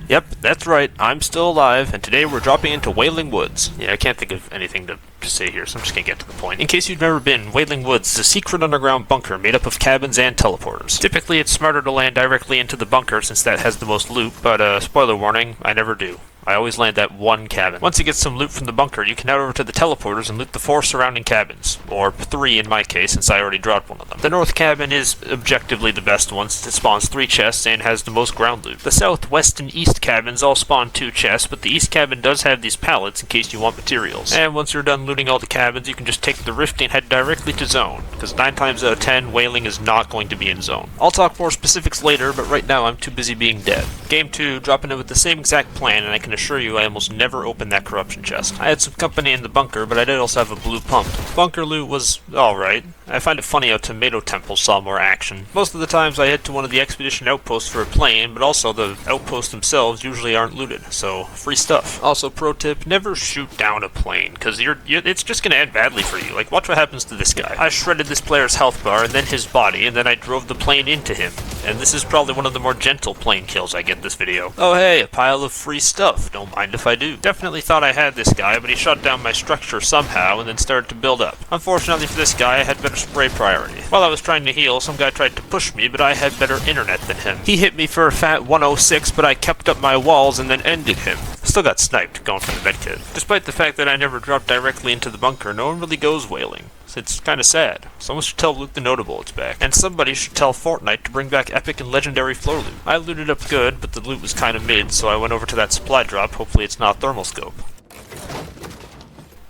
Yep, that's right, I'm still alive, and today we're dropping into Wailing Woods. Yeah, I can't think of anything to say here, so I'm just gonna get to the point. In case you've never been, Wailing Woods is a secret underground bunker made up of cabins and teleporters. Typically, it's smarter to land directly into the bunker since that has the most loot, but spoiler warning, I never do. I always land at one cabin. Once you get some loot from the bunker, you can head over to the teleporters and loot the 4 surrounding cabins. Or 3 in my case, since I already dropped one of them. The north cabin is objectively the best one, since it spawns 3 chests and has the most ground loot. The south, west, and east cabins all spawn 2 chests, but the east cabin does have these pallets in case you want materials. And once you're done looting all the cabins, you can just take the rift and head directly to zone, because 9 times out of 10, Wailing is not going to be in zone. I'll talk more specifics later, but right now I'm too busy being dead. Game 2, dropping in with the same exact plan, and I can assure you I almost never opened that corruption chest. I had some company in the bunker, but I did also have a blue pump. Bunker loot was alright. I find it funny how tomato temples saw more action. Most of the times I head to one of the expedition outposts for a plane, but also the outposts themselves usually aren't looted, so free stuff. Also, pro tip, never shoot down a plane, because it's just gonna end badly for you. Like, watch what happens to this guy. I shredded this player's health bar, and then his body, and then I drove the plane into him. And this is probably one of the more gentle plane kills I get this video. Oh hey, a pile of free stuff. Don't mind if I do. Definitely thought I had this guy, but he shut down my structure somehow and then started to build up. Unfortunately for this guy, I had better spray priority. While I was trying to heal, some guy tried to push me, but I had better internet than him. He hit me for a fat 106, but I kept up my walls and then ended him. Still got sniped going for the medkit. Despite the fact that I never dropped directly into the bunker, no one really goes wailing. It's kinda sad. Someone should tell Luke the Notable it's back. And somebody should tell Fortnite to bring back epic and legendary floor loot. I looted up good, but the loot was kinda mid, so I went over to that supply drop, hopefully it's not thermal scope.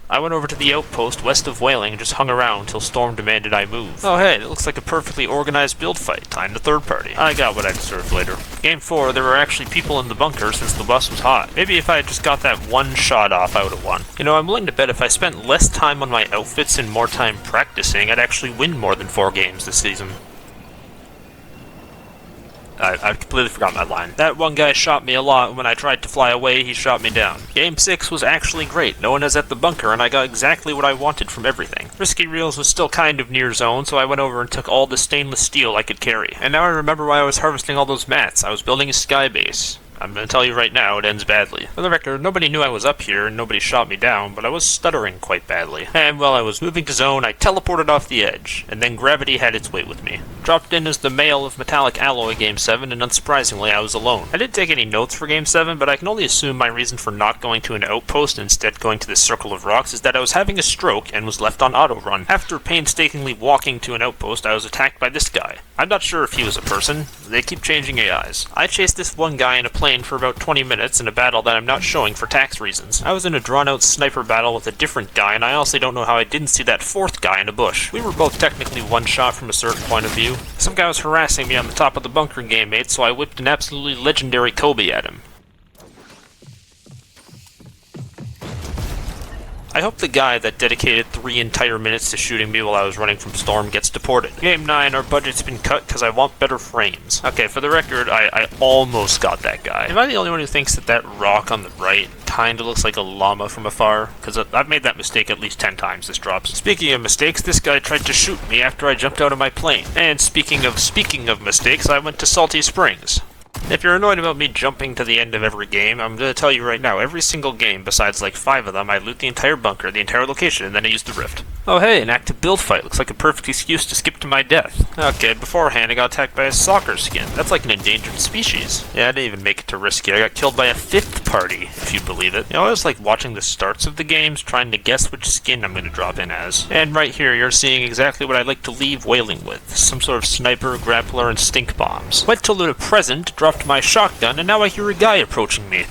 I went over to the outpost west of Wailing and just hung around until Storm demanded I move. Oh hey, it looks like a perfectly organized build fight. Time to third party. I got what I deserved later. Game 4, there were actually people in the bunker since the bus was hot. Maybe if I had just got that one shot off, I would've won. You know, I'm willing to bet if I spent less time on my outfits and more time practicing, I'd actually win more than 4 games this season. I completely forgot my line. That one guy shot me a lot, and when I tried to fly away, he shot me down. Game 6 was actually great. No one is at the bunker, and I got exactly what I wanted from everything. Risky Reels was still kind of near zone, so I went over and took all the stainless steel I could carry. And now I remember why I was harvesting all those mats. I was building a sky base. I'm gonna tell you right now, it ends badly. For the record, nobody knew I was up here and nobody shot me down, but I was stuttering quite badly. And while I was moving to zone, I teleported off the edge, and then gravity had its way with me. Dropped in as the male of metallic alloy Game 7, and unsurprisingly, I was alone. I didn't take any notes for Game 7, but I can only assume my reason for not going to an outpost and instead going to this circle of rocks is that I was having a stroke and was left on auto run. After painstakingly walking to an outpost, I was attacked by this guy. I'm not sure if he was a person. They keep changing AIs. I chased this one guy in a plane for about 20 minutes in a battle that I'm not showing for tax reasons. I was in a drawn-out sniper battle with a different guy, and I honestly don't know how I didn't see that 4th guy in a bush. We were both technically one shot from a certain point of view. Some guy was harassing me on the top of the bunker game mate, so I whipped an absolutely legendary Kobe at him. I hope the guy that dedicated 3 entire minutes to shooting me while I was running from Storm gets deported. Game 9, our budget's been cut because I want better frames. Okay, for the record, I almost got that guy. Am I the only one who thinks that that rock on the right kinda looks like a llama from afar? Because I've made that mistake at least 10 times this drops. Speaking of mistakes, this guy tried to shoot me after I jumped out of my plane. And speaking of mistakes, I went to Salty Springs. If you're annoyed about me jumping to the end of every game, I'm gonna tell you right now, every single game, besides like 5 of them, I loot the entire bunker, the entire location, and then I use the rift. Oh hey, an active build fight. Looks like a perfect excuse to skip to my death. Okay, beforehand I got attacked by a soccer skin. That's like an endangered species. Yeah, I didn't even make it to risky. I got killed by a 5th party, if you believe it. You know, I was like watching the starts of the games, trying to guess which skin I'm gonna drop in as. And right here, you're seeing exactly what I'd like to leave Wailing with. Some sort of sniper, grappler, and stink bombs. Went to loot a present, dropped my shotgun, and now I hear a guy approaching me.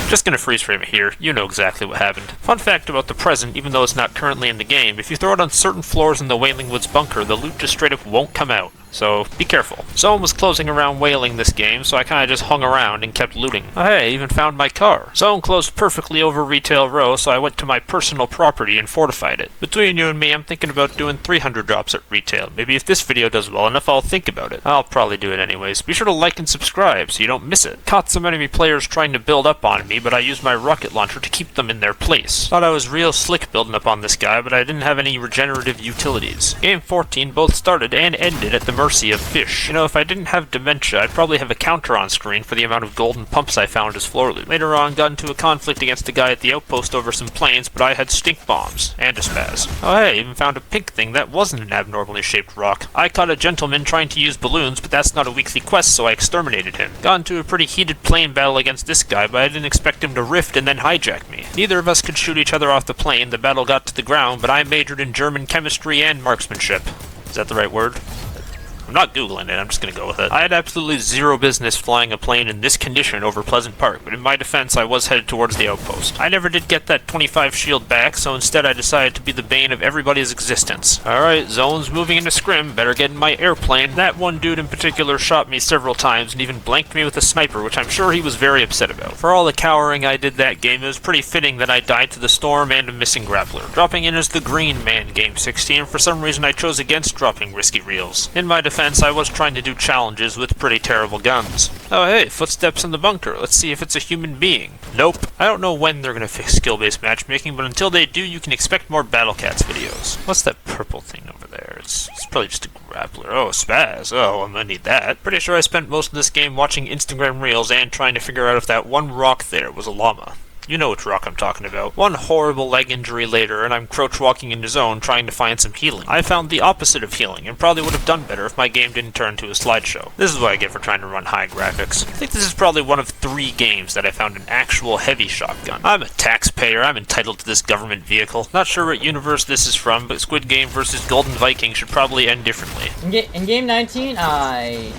Just gonna freeze frame it here, you know exactly what happened. Fun fact about the present, even though it's not currently in the game, if you throw it on certain floors in the Wailing Woods bunker, the loot just straight up won't come out. So, be careful. Someone was closing around Wailing this game, so I kinda just hung around and kept looting. Oh hey, I even found my car. Zone closed perfectly over Retail Row, so I went to my personal property and fortified it. Between you and me, I'm thinking about doing 300 drops at retail. Maybe if this video does well enough, I'll think about it. I'll probably do it anyways. Be sure to like and subscribe so you don't miss it. Caught some enemy players trying to build up on me, but I used my rocket launcher to keep them in their place. Thought I was real slick building up on this guy, but I didn't have any regenerative utilities. Game 14 both started and ended at the mercy mercy of fish. You know, if I didn't have dementia, I'd probably have a counter on screen for the amount of golden pumps I found as floor loot. Later on, got into a conflict against a guy at the outpost over some planes, but I had stink bombs and a spaz. Oh hey, even found a pink thing that wasn't an abnormally shaped rock. I caught a gentleman trying to use balloons, but that's not a weekly quest, so I exterminated him. Got into a pretty heated plane battle against this guy, but I didn't expect him to rift and then hijack me. Neither of us could shoot each other off the plane. The battle got to the ground, but I majored in German chemistry and marksmanship. Is that the right word? I'm not Googling it, I'm just gonna go with it. I had absolutely zero business flying a plane in this condition over Pleasant Park, but in my defense, I was headed towards the outpost. I never did get that 25 shield back, so instead I decided to be the bane of everybody's existence. Alright, zone's moving into scrim, better get in my airplane. That one dude in particular shot me several times and even blanked me with a sniper, which I'm sure he was very upset about. For all the cowering I did that game, it was pretty fitting that I died to the storm and a missing grappler. Dropping in as the green man game 16, for some reason I chose against dropping risky reels. In my defense, I was trying to do challenges with pretty terrible guns. Oh hey, footsteps in the bunker. Let's see if it's a human being. Nope. I don't know when they're gonna fix skill-based matchmaking, but until they do, you can expect more Battle Cats videos. What's that purple thing over there? It's probably just a grappler. Oh, spaz. Oh, I'm gonna need that. Pretty sure I spent most of this game watching Instagram Reels and trying to figure out if that one rock there was a llama. You know which rock I'm talking about. One horrible leg injury later, and I'm crouch walking into zone trying to find some healing. I found the opposite of healing, and probably would have done better if my game didn't turn to a slideshow. This is what I get for trying to run high graphics. I think this is probably one of 3 games that I found an actual heavy shotgun. I'm a taxpayer, I'm entitled to this government vehicle. Not sure what universe this is from, but Squid Game versus Golden Viking should probably end differently. In game 19, I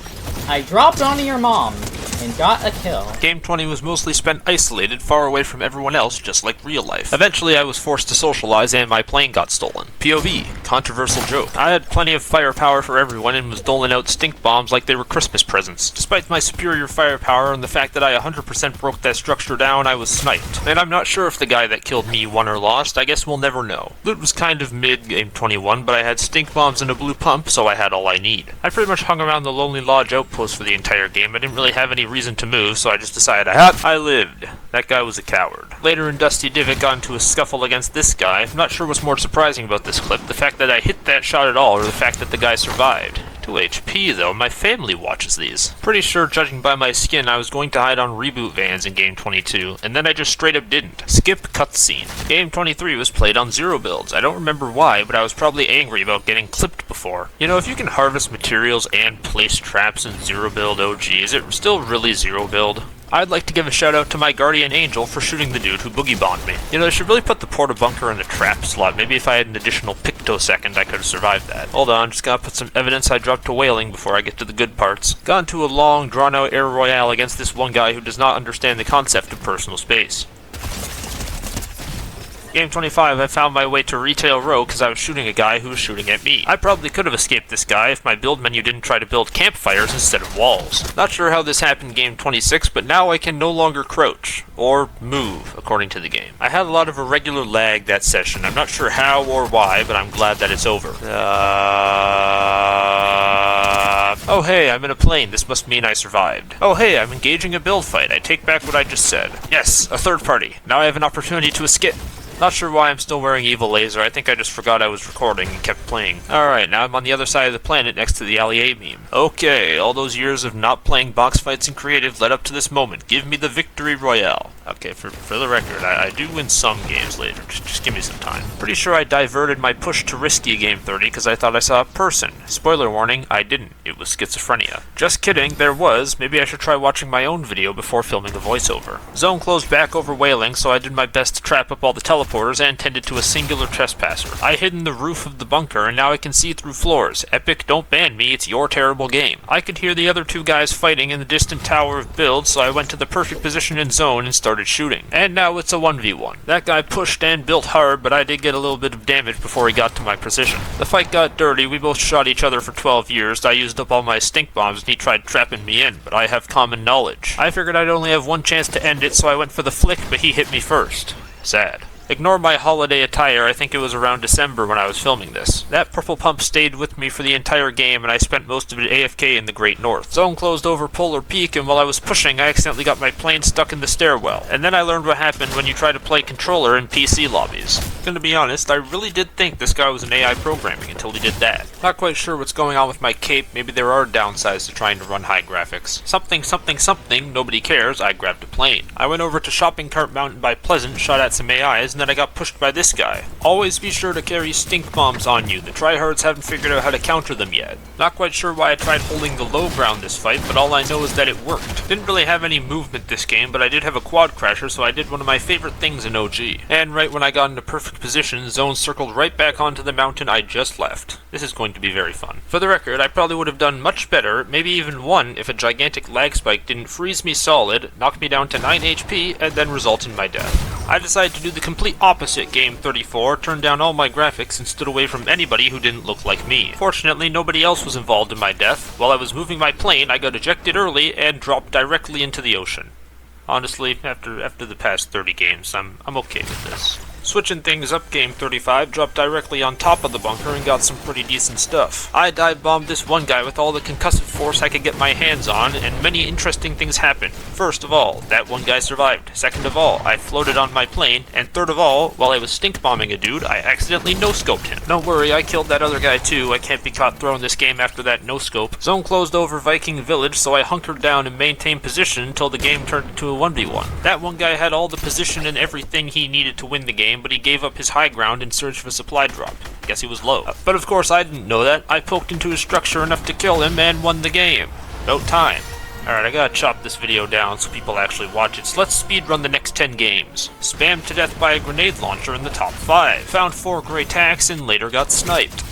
dropped onto your mom and got a kill. Game 20 was mostly spent isolated, far away from everyone else, just like real life. Eventually, I was forced to socialize and my plane got stolen. POV. Controversial joke. I had plenty of firepower for everyone and was doling out stink bombs like they were Christmas presents. Despite my superior firepower and the fact that I 100% broke that structure down, I was sniped. And I'm not sure if the guy that killed me won or lost. I guess we'll never know. Loot was kind of mid game 21, but I had stink bombs and a blue pump, so I had all I need. I pretty much hung around the Lonely Lodge outpost for the entire game. I didn't really have any reason to move, so I just decided I lived. That guy was a coward. Later in Dusty Divot got into a scuffle against this guy. I'm not sure what's more surprising about this clip, the fact that I hit that shot at all, or the fact that the guy survived. 2 HP though, my family watches these. Pretty sure, judging by my skin, I was going to hide on reboot vans in Game 22, and then I just straight up didn't. Skip cutscene. Game 23 was played on zero builds. I don't remember why, but I was probably angry about getting clipped before. You know, if you can harvest materials and place traps in zero build OG, is it still really zero build? I'd like to give a shout out to my guardian angel for shooting the dude who boogie bombed me. You know, they should really put the porta bunker in the trap slot. Maybe if I had an additional pictosecond, I could have survived that. Hold on, just gotta put some evidence I dropped to Wailing before I get to the good parts. Got into a long, drawn-out air royale against this one guy who does not understand the concept of personal space. Game 25, I found my way to Retail Row because I was shooting a guy who was shooting at me. I probably could have escaped this guy if my build menu didn't try to build campfires instead of walls. Not sure how this happened in Game 26, but now I can no longer crouch. Or move, according to the game. I had a lot of irregular lag that session. I'm not sure how or why, but I'm glad that it's over. Oh hey, I'm in a plane. This must mean I survived. Oh hey, I'm engaging a build fight. I take back what I just said. Yes, a third party. Now I have an opportunity to escape. Not sure why I'm still wearing Evil Laser. I think I just forgot I was recording and kept playing. Alright, now I'm on the other side of the planet next to the Allier meme. Okay, all those years of not playing box fights in creative led up to this moment. Give me the victory royale. Okay, for the record, I do win some games later. Just give me some time. Pretty sure I diverted my push to risky game 30 because I thought I saw a person. Spoiler warning, I didn't. It was schizophrenia. Just kidding, there was. Maybe I should try watching my own video before filming a voiceover. Zone closed back over Wailing, so I did my best to trap up all the teleporters and tended to a singular trespasser. I hid in the roof of the bunker, and now I can see through floors. Epic, don't ban me, it's your terrible game. I could hear the other 2 guys fighting in the distant tower of build, so I went to the perfect position in zone and started shooting. And now it's a 1v1. That guy pushed and built hard, but I did get a little bit of damage before he got to my precision. The fight got dirty, we both shot each other for 12 years. I used up all my stink bombs and he tried trapping me in, but I have common knowledge. I figured I'd only have one chance to end it, so I went for the flick, but he hit me first. Sad. Ignore my holiday attire, I think it was around December when I was filming this. That purple pump stayed with me for the entire game, and I spent most of it AFK in the Great North. Zone closed over Polar Peak, and while I was pushing, I accidentally got my plane stuck in the stairwell. And then I learned what happened when you try to play controller in PC lobbies. gonna be honest, I really did think this guy was an AI programming until he did that. Not quite sure what's going on with my cape, maybe there are downsides to trying to run high graphics. Something, nobody cares, I grabbed a plane. I went over to Shopping Cart Mountain by Pleasant, shot at some AIs, and then I got pushed by this guy. Always be sure to carry stink bombs on you, the tryhards haven't figured out how to counter them yet. Not quite sure why I tried holding the low ground this fight, but all I know is that it worked. Didn't really have any movement this game, but I did have a quad crasher, so I did one of my favorite things in OG. And right when I got into perfect position, Zone circled right back onto the mountain I just left. This is going to be very fun. For the record, I probably would have done much better, maybe even won, if a gigantic lag spike didn't freeze me solid, knock me down to 9 HP, and then result in my death. I decided to do the complete opposite Game 34, turn down all my graphics, and stood away from anybody who didn't look like me. Fortunately, nobody else was involved in my death. While I was moving my plane, I got ejected early and dropped directly into the ocean. Honestly, after the past 30 games, I'm okay with this. Switching things up, Game 35, dropped directly on top of the bunker and got some pretty decent stuff. I dive bombed this one guy with all the concussive force I could get my hands on, and many interesting things happened. First of all, that one guy survived. Second of all, I floated on my plane. And third of all, while I was stink bombing a dude, I accidentally no-scoped him. Don't worry, I killed that other guy too. I can't be caught throwing this game after that no-scope. Zone closed over Viking Village, so I hunkered down and maintained position until the game turned into a 1v1. That one guy had all the position and everything he needed to win the game, but he gave up his high ground in search of a supply drop. Guess he was low. But of course I didn't know that. I poked into his structure enough to kill him and won the game. No time. Alright, I gotta chop this video down so people actually watch it, so let's speedrun the next 10 games. Spammed to death by a grenade launcher in the top 5. Found 4 gray tacks and later got sniped.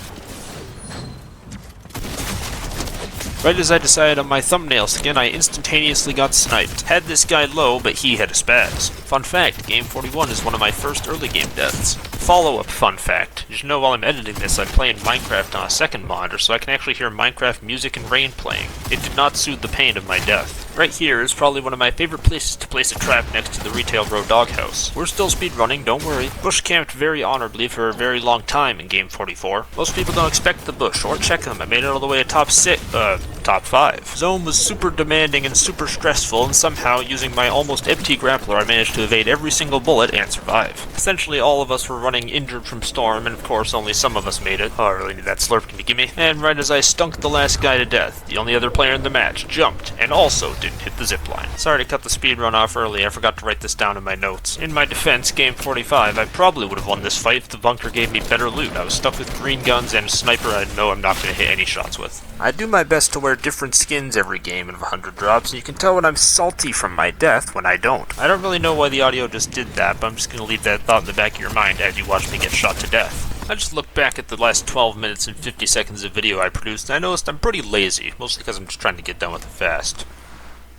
Right as I decided on my thumbnail skin, I instantaneously got sniped. Had this guy low, but he had a spaz. Fun fact, Game 41 is one of my first early game deaths. Follow-up fun fact, did you know while I'm editing this I'm playing Minecraft on a second monitor so I can actually hear Minecraft music and rain playing. It did not soothe the pain of my death. Right here is probably one of my favorite places to place a trap next to the Retail Row doghouse. We're still speedrunning, don't worry. Bush camped very honorably for a very long time in Game 44. Most people don't expect the bush, or check them. I made it all the way to top 5. Zone was super demanding and super stressful, and somehow, using my almost empty grappler, I managed to evade every single bullet and survive. Essentially, all of us were running injured from Storm, and of course, only some of us made it. Oh, I really need that slurp, can you gimme? And right as I stunk the last guy to death, the only other player in the match jumped, and also didn't hit the zipline. Sorry to cut the speedrun off early, I forgot to write this down in my notes. In my defense, Game 45, I probably would have won this fight if the bunker gave me better loot. I was stuck with green guns and a sniper I know I'm not going to hit any shots with. I do my best to wear different skins every game of 100 drops, and you can tell when I'm salty from my death when I don't. I don't really know why the audio just did that, but I'm just going to leave that thought in the back of your mind as you watch me get shot to death. I just looked back at the last 12 minutes and 50 seconds of video I produced, and I noticed I'm pretty lazy, mostly because I'm just trying to get done with it fast.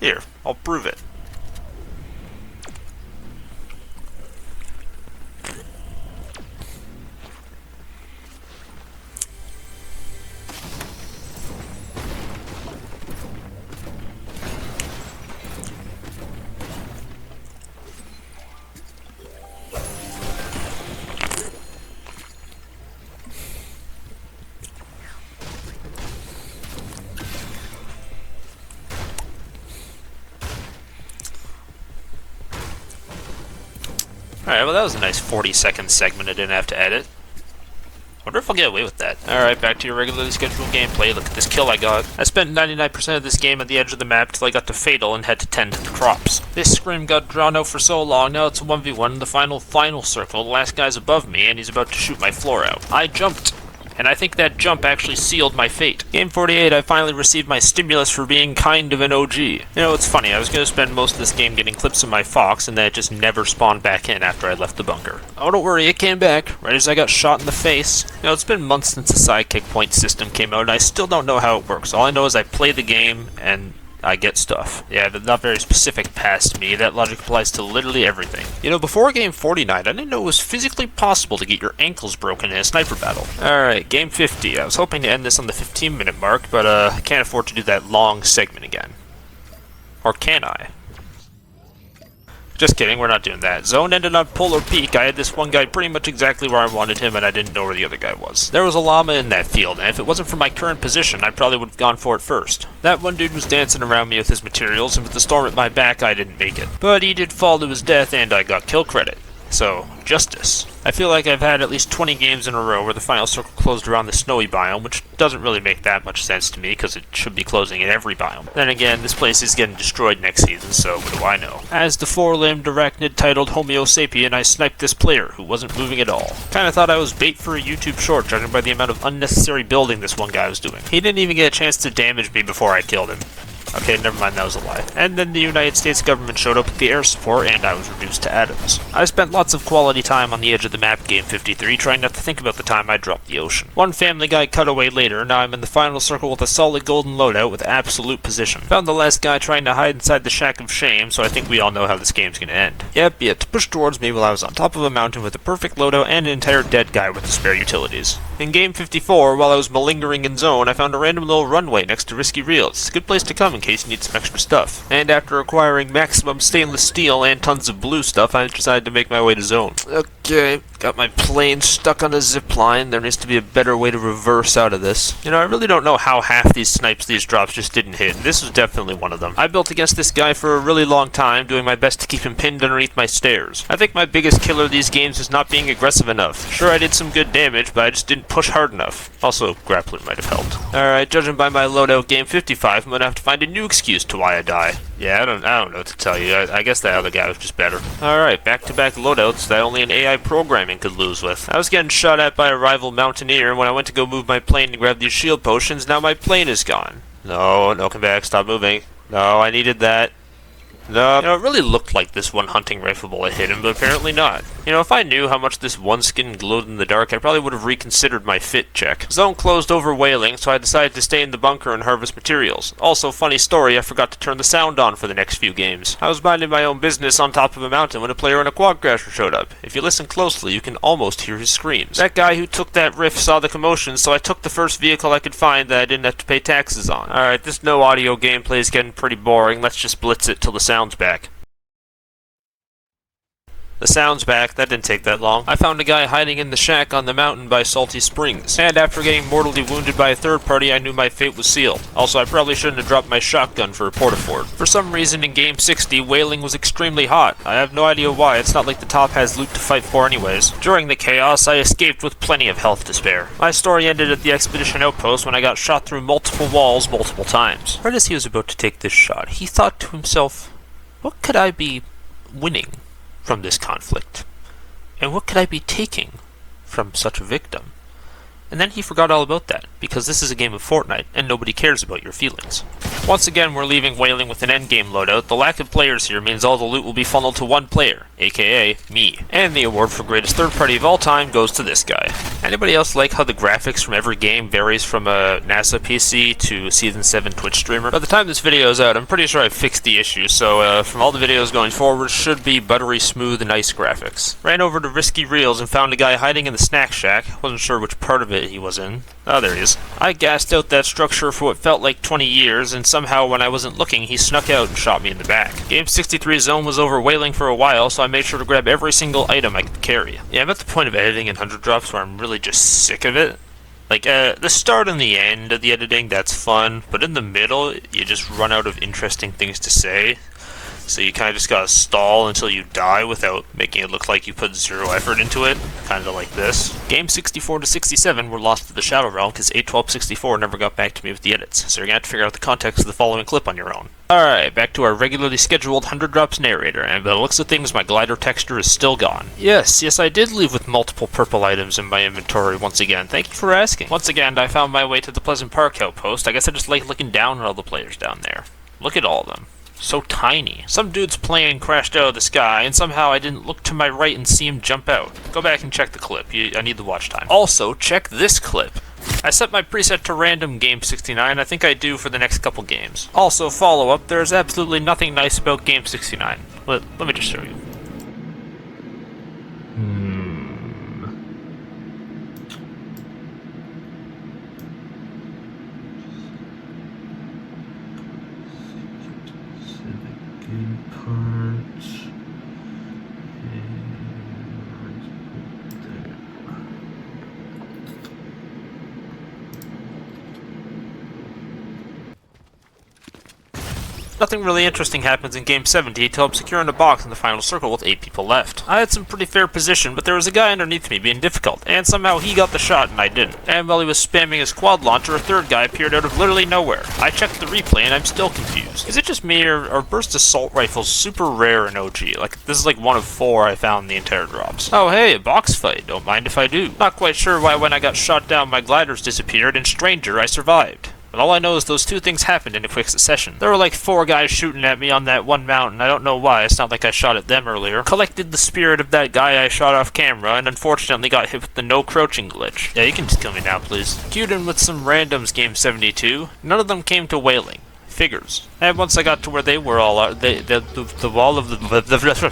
Here, I'll prove it. Alright, well that was a nice 40-second segment I didn't have to edit. Wonder if I'll get away with that. Alright, back to your regularly scheduled gameplay. Look at this kill I got. I spent 99% of this game at the edge of the map till I got to Fatal and had to tend to the crops. This scrim got drawn out for so long, now it's a 1v1 in the final circle. The last guy's above me and he's about to shoot my floor out. I jumped, and I think that jump actually sealed my fate. Game 48, I finally received my stimulus for being kind of an OG. You know, it's funny, I was going to spend most of this game getting clips of my fox, and then it just never spawned back in after I left the bunker. Oh, don't worry, it came back, right as I got shot in the face. You know, it's been months since the sidekick point system came out, and I still don't know how it works. All I know is I play the game, and I get stuff. Yeah, but not very specific past me. That logic applies to literally everything. You know, before Game 49, I didn't know it was physically possible to get your ankles broken in a sniper battle. Alright, Game 50. I was hoping to end this on the 15-minute mark, but I can't afford to do that long segment again. Or can I? Just kidding, we're not doing that. Zone ended on Polar Peak. I had this one guy pretty much exactly where I wanted him, and I didn't know where the other guy was. There was a llama in that field, and if it wasn't for my current position, I probably would have gone for it first. That one dude was dancing around me with his materials, and with the storm at my back, I didn't make it. But he did fall to his death, and I got kill credit. So, justice. I feel like I've had at least 20 games in a row where the final circle closed around the snowy biome, which doesn't really make that much sense to me, because it should be closing in every biome. Then again, this place is getting destroyed next season, so what do I know? As the four-limbed arachnid titled Homo sapien, I sniped this player, who wasn't moving at all. Kinda thought I was bait for a YouTube short, judging by the amount of unnecessary building this one guy was doing. He didn't even get a chance to damage me before I killed him. Okay, never mind, that was a lie. And then the United States government showed up with the air support, and I was reduced to atoms. I spent lots of quality time on the edge of the map game 53, trying not to think about the time I dropped the ocean. One Family Guy cutaway later, now I'm in the final circle with a solid golden loadout with absolute position. Found the last guy trying to hide inside the shack of shame, so I think we all know how this game's gonna end. Yep, he had to push towards me while I was on top of a mountain with a perfect loadout and an entire dead guy with the spare utilities. In game 54, while I was malingering in zone, I found a random little runway next to Risky Reels. It's a good place to come in case you need some extra stuff. And after acquiring maximum stainless steel and tons of blue stuff, I decided to make my way to zone. Okay, got my plane stuck on a zip line. There needs to be a better way to reverse out of this. You know, I really don't know how half these snipes these drops just didn't hit, and this was definitely one of them. I built against this guy for a really long time, doing my best to keep him pinned underneath my stairs. I think my biggest killer of these games is not being aggressive enough. Sure, I did some good damage, but I just didn't push hard enough. Also, grappling might have helped. Alright, judging by my loadout game 55, I'm gonna have to find a new excuse to why I die. Yeah, I don't know what to tell you. I guess that other guy was just better. Alright, back-to-back loadouts that only an AI programming could lose with. I was getting shot at by a rival mountaineer, and when I went to go move my plane to grab these shield potions, now my plane is gone. No, come back, stop moving. No, I needed that. No. You know, it really looked like this one hunting rifle bullet hit him, but apparently not. You know, if I knew how much this one skin glowed in the dark, I probably would have reconsidered my fit check. Zone closed over Wailing, so I decided to stay in the bunker and harvest materials. Also, funny story, I forgot to turn the sound on for the next few games. I was minding my own business on top of a mountain when a player in a quad crasher showed up. If you listen closely, you can almost hear his screams. That guy who took that riff saw the commotion, so I took the first vehicle I could find that I didn't have to pay taxes on. Alright, this no audio gameplay is getting pretty boring. Let's just blitz it till the sound's back. The sound's back, that didn't take that long. I found a guy hiding in the shack on the mountain by Salty Springs. And after getting mortally wounded by a third party, I knew my fate was sealed. Also, I probably shouldn't have dropped my shotgun for a portafort. For some reason in game 60, Wailing was extremely hot. I have no idea why, it's not like the top has loot to fight for anyways. During the chaos, I escaped with plenty of health to spare. My story ended at the expedition outpost when I got shot through multiple walls multiple times. Right as he was about to take this shot, he thought to himself, what could I be winning from this conflict? And what could I be taking from such a victim? And then he forgot all about that, because this is a game of Fortnite, and nobody cares about your feelings. Once again, we're leaving Wailing with an endgame loadout. The lack of players here means all the loot will be funneled to one player, aka me. And the award for greatest third party of all time goes to this guy. Anybody else like how the graphics from every game varies from a NASA PC to a Season 7 Twitch streamer? By the time this video is out, I'm pretty sure I've fixed the issue, so from all the videos going forward, should be buttery smooth and nice graphics. Ran over to Risky Reels and found a guy hiding in the snack shack. Wasn't sure which part of it he was in. Oh, there he is. I gassed out that structure for what felt like 20 years, and somehow when I wasn't looking, he snuck out and shot me in the back. Game 63 zone was over Wailing for a while, so I made sure to grab every single item I could carry. Yeah, I'm at the point of editing in 100 drops where I'm really just sick of it. Like, the start and the end of the editing, that's fun, but in the middle, you just run out of interesting things to say. So you kind of just gotta stall until you die without making it look like you put zero effort into it. Kinda like this. Game 64 to 67 were lost to the Shadow Realm because 81264 never got back to me with the edits, so you're gonna have to figure out the context of the following clip on your own. Alright, back to our regularly scheduled 100 drops narrator, and by the looks of things, my glider texture is still gone. Yes, I did leave with multiple purple items in my inventory once again. Thank you for asking. Once again, I found my way to the Pleasant Park outpost. I guess I just like looking down at all the players down there. Look at all of them. So tiny. Some dude's plane crashed out of the sky, and somehow I didn't look to my right and see him jump out. Go back and check the clip. I need the watch time. Also, check this clip. I set my preset to random game 69. I think I do for the next couple games. Also, follow up, there's absolutely nothing nice about game 69. Let me just show you. Nothing really interesting happens in Game 70 until I'm securing a box in the final circle with 8 people left. I had some pretty fair position, but there was a guy underneath me being difficult, and somehow he got the shot and I didn't. And while he was spamming his quad launcher, a third guy appeared out of literally nowhere. I checked the replay and I'm still confused. Is it just me, or are burst assault rifles super rare in OG? Like, this is like one of 4 I found in the entire drops. Oh hey, a box fight, don't mind if I do. Not quite sure why when I got shot down my gliders disappeared, and stranger, I survived. But all I know is those 2 things happened in a quick succession. There were like 4 guys shooting at me on that one mountain. I don't know why, it's not like I shot at them earlier. Collected the spirit of that guy I shot off camera, and unfortunately got hit with the no crouching glitch. Yeah, you can just kill me now, please. Queued in with some randoms Game 72. None of them came to Wailing. Figures. And once I got to where they were all, the wall of the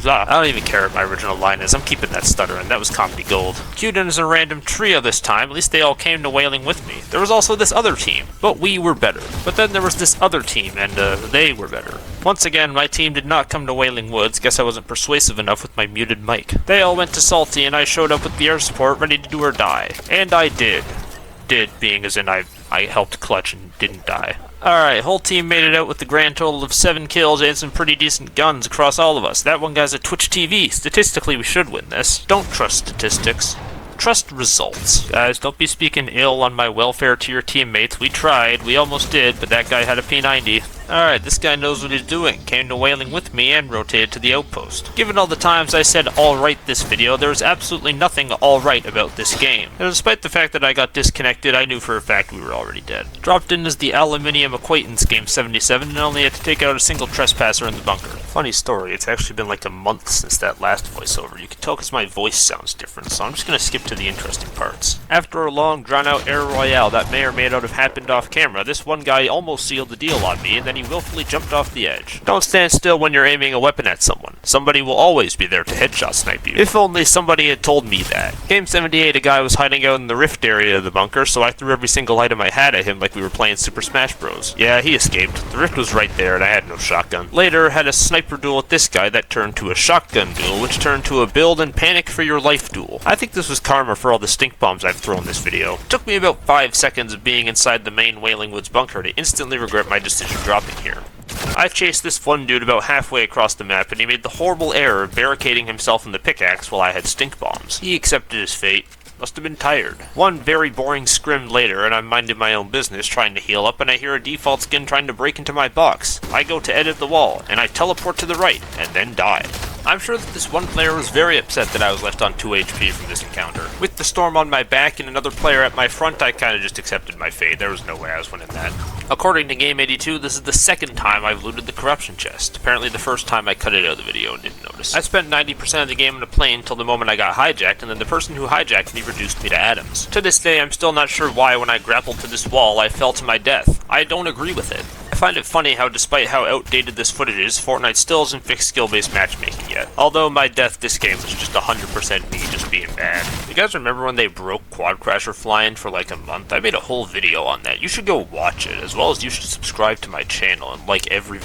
I don't even care what my original line is. I'm keeping that stuttering. That was comedy gold. Queued in as a random trio this time. At least they all came to Wailing with me. There was also this other team, but we were better. But then there was this other team, and they were better. Once again, my team did not come to Wailing Woods. Guess I wasn't persuasive enough with my muted mic. They all went to Salty, and I showed up with the air support, ready to do or die. And I did. Did being as in I helped clutch and didn't die. Alright, whole team made it out with the grand total of 7 kills and some pretty decent guns across all of us. That one guy's a Twitch TV. Statistically, we should win this. Don't trust statistics. Trust results. Guys, don't be speaking ill on my welfare to your teammates. We tried, we almost did, but that guy had a P90. Alright, this guy knows what he's doing. Came to Wailing with me and rotated to the outpost. Given all the times I said alright this video, there was absolutely nothing alright about this game. And despite the fact that I got disconnected, I knew for a fact we were already dead. Dropped in as the Aluminium Acquaintance Game 77 and only had to take out a single trespasser in the bunker. Funny story, it's actually been like a month since that last voiceover. You can tell because my voice sounds different, so I'm just gonna skip to the interesting parts. After a long, drawn-out air royale that may or may not have happened off camera, this one guy almost sealed the deal on me, and then he willfully jumped off the edge. Don't stand still when you're aiming a weapon at someone. Somebody will always be there to headshot snipe you. If only somebody had told me that. Game 78, a guy was hiding out in the rift area of the bunker, so I threw every single item I had at him like we were playing Super Smash Bros. Yeah, he escaped. The rift was right there, and I had no shotgun. Later, had a sniper duel with this guy that turned to a shotgun duel, which turned to a build and panic for your life duel. I think this was karma for all the stink bombs I've thrown this video. It took me about 5 seconds of being inside the main Wailing Woods bunker to instantly regret my decision dropping here. I chased this one dude about halfway across the map, and he made the horrible error of barricading himself in the pickaxe while I had stink bombs. He accepted his fate. Must have been tired. One very boring scrim later, and I'm minding my own business trying to heal up, and I hear a default skin trying to break into my box. I go to edit the wall, and I teleport to the right, and then die. I'm sure that this one player was very upset that I was left on 2 HP from this encounter. With the storm on my back and another player at my front, I kinda just accepted my fate. There was no way I was winning that. According to Game 82, this is the 2nd time I've looted the corruption chest. Apparently the first time I cut it out of the video and didn't notice. I spent 90% of the game in a plane till the moment I got hijacked, and then the person who hijacked me reduced me to atoms. To this day, I'm still not sure why when I grappled to this wall, I fell to my death. I don't agree with it. I find it funny how despite how outdated this footage is, Fortnite still hasn't fixed skill-based matchmaking yet. Although my death this game was just 100% me just being bad. You guys remember when they broke Quad Crasher flying for like a month? I made a whole video on that. You should go watch it, as well as you should subscribe to my channel and like every...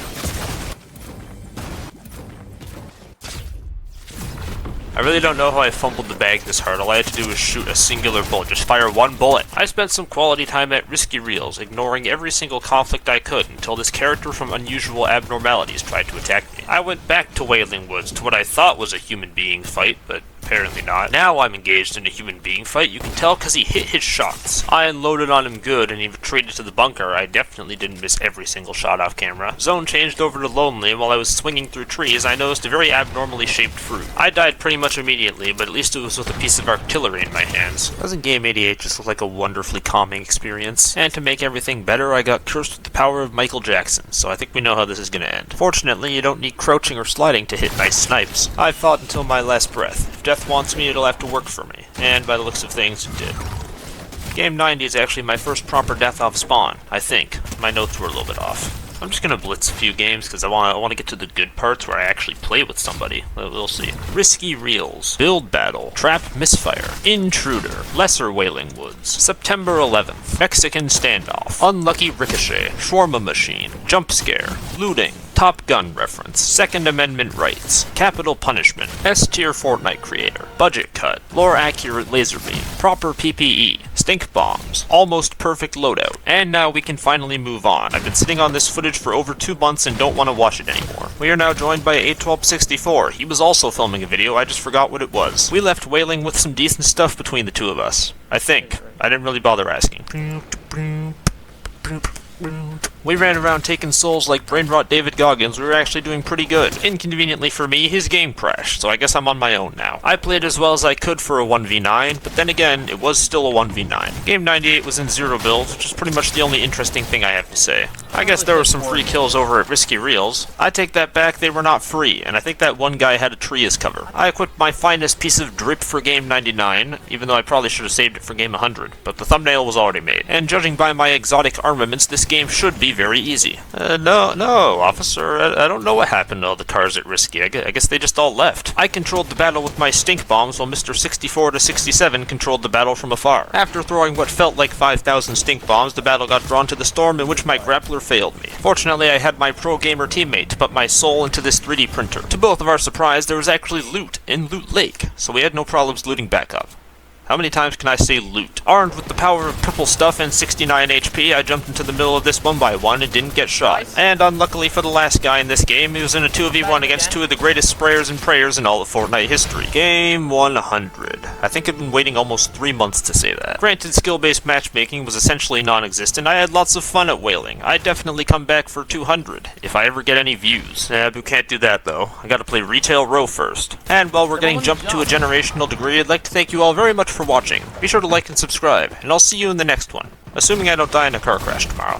I really don't know how I fumbled the bag this hard. All I had to do was shoot a singular bullet, just fire one bullet. I spent some quality time at Risky Reels, ignoring every single conflict I could until this character from Unusual Abnormalities tried to attack me. I went back to Wailing Woods to what I thought was a human being fight, but apparently not. Now I'm engaged in a human being fight. You can tell because he hit his shots. I unloaded on him good and he retreated to the bunker. I definitely didn't miss every single shot off camera. Zone changed over to Lonely, and while I was swinging through trees, I noticed a very abnormally shaped fruit. I died pretty much immediately, but at least it was with a piece of artillery in my hands. Doesn't Game 88 just look like a wonderfully calming experience? And to make everything better, I got cursed with the power of Michael Jackson, so I think we know how this is gonna end. Fortunately, you don't need crouching or sliding to hit nice snipes. I fought until my last breath. If death wants me, it'll have to work for me. And by the looks of things, it did. Game 90 is actually my first proper death off spawn, I think. My notes were a little bit off. I'm just gonna blitz a few games because I want to get to the good parts where I actually play with somebody. We'll see. Risky Reels, Build Battle, Trap Misfire, Intruder, Lesser Wailing Woods, September 11th, Mexican Standoff, Unlucky Ricochet, Shawarma Machine, Jump Scare, Looting, Top Gun reference, Second Amendment rights, capital punishment, S-tier Fortnite creator, budget cut, lore accurate laser beam, proper PPE, stink bombs, almost perfect loadout. And now we can finally move on. I've been sitting on this footage for over 2 months and don't want to watch it anymore. We are now joined by 81264. He was also filming a video, I just forgot what it was. We left Wailing with some decent stuff between the two of us. I think. I didn't really bother asking. We ran around taking souls like brain-rot David Goggins. We were actually doing pretty good. Inconveniently for me, his game crashed, so I guess I'm on my own now. I played as well as I could for a 1v9, but then again, it was still a 1v9. Game 98 was in 0 build, which is pretty much the only interesting thing I have to say. I guess there were some free kills over at Risky Reels. I take that back, they were not free, and I think that one guy had a tree as cover. I equipped my finest piece of drip for game 99, even though I probably should have saved it for game 100, but the thumbnail was already made. And judging by my exotic armaments, this game should be very easy. No, officer, I don't know what happened to all the cars at Risky. I guess they just all left. I controlled the battle with my stink bombs while Mr. 64 to 67 controlled the battle from afar. After throwing what felt like 5,000 stink bombs, the battle got drawn to the storm in which my grappler failed me. Fortunately, I had my pro gamer teammate to put my soul into this 3D printer. To both of our surprise, there was actually loot in Loot Lake, so we had no problems looting back up. How many times can I say loot? Armed with the power of purple stuff and 69 HP, I jumped into the middle of this one by one and didn't get shot. And unluckily for the last guy in this game, he was in a 2v1 against two of the greatest sprayers and prayers in all of Fortnite history. Game 100. I think I've been waiting almost 3 months to say that. Granted, skill-based matchmaking was essentially non-existent. I had lots of fun at Wailing. I'd definitely come back for 200, if I ever get any views. We can't do that though. I gotta play Retail Row first. And while we're getting jumped to a generational degree, I'd like to thank you all very much for watching. Be sure to like and subscribe, and I'll see you in the next one, assuming I don't die in a car crash tomorrow.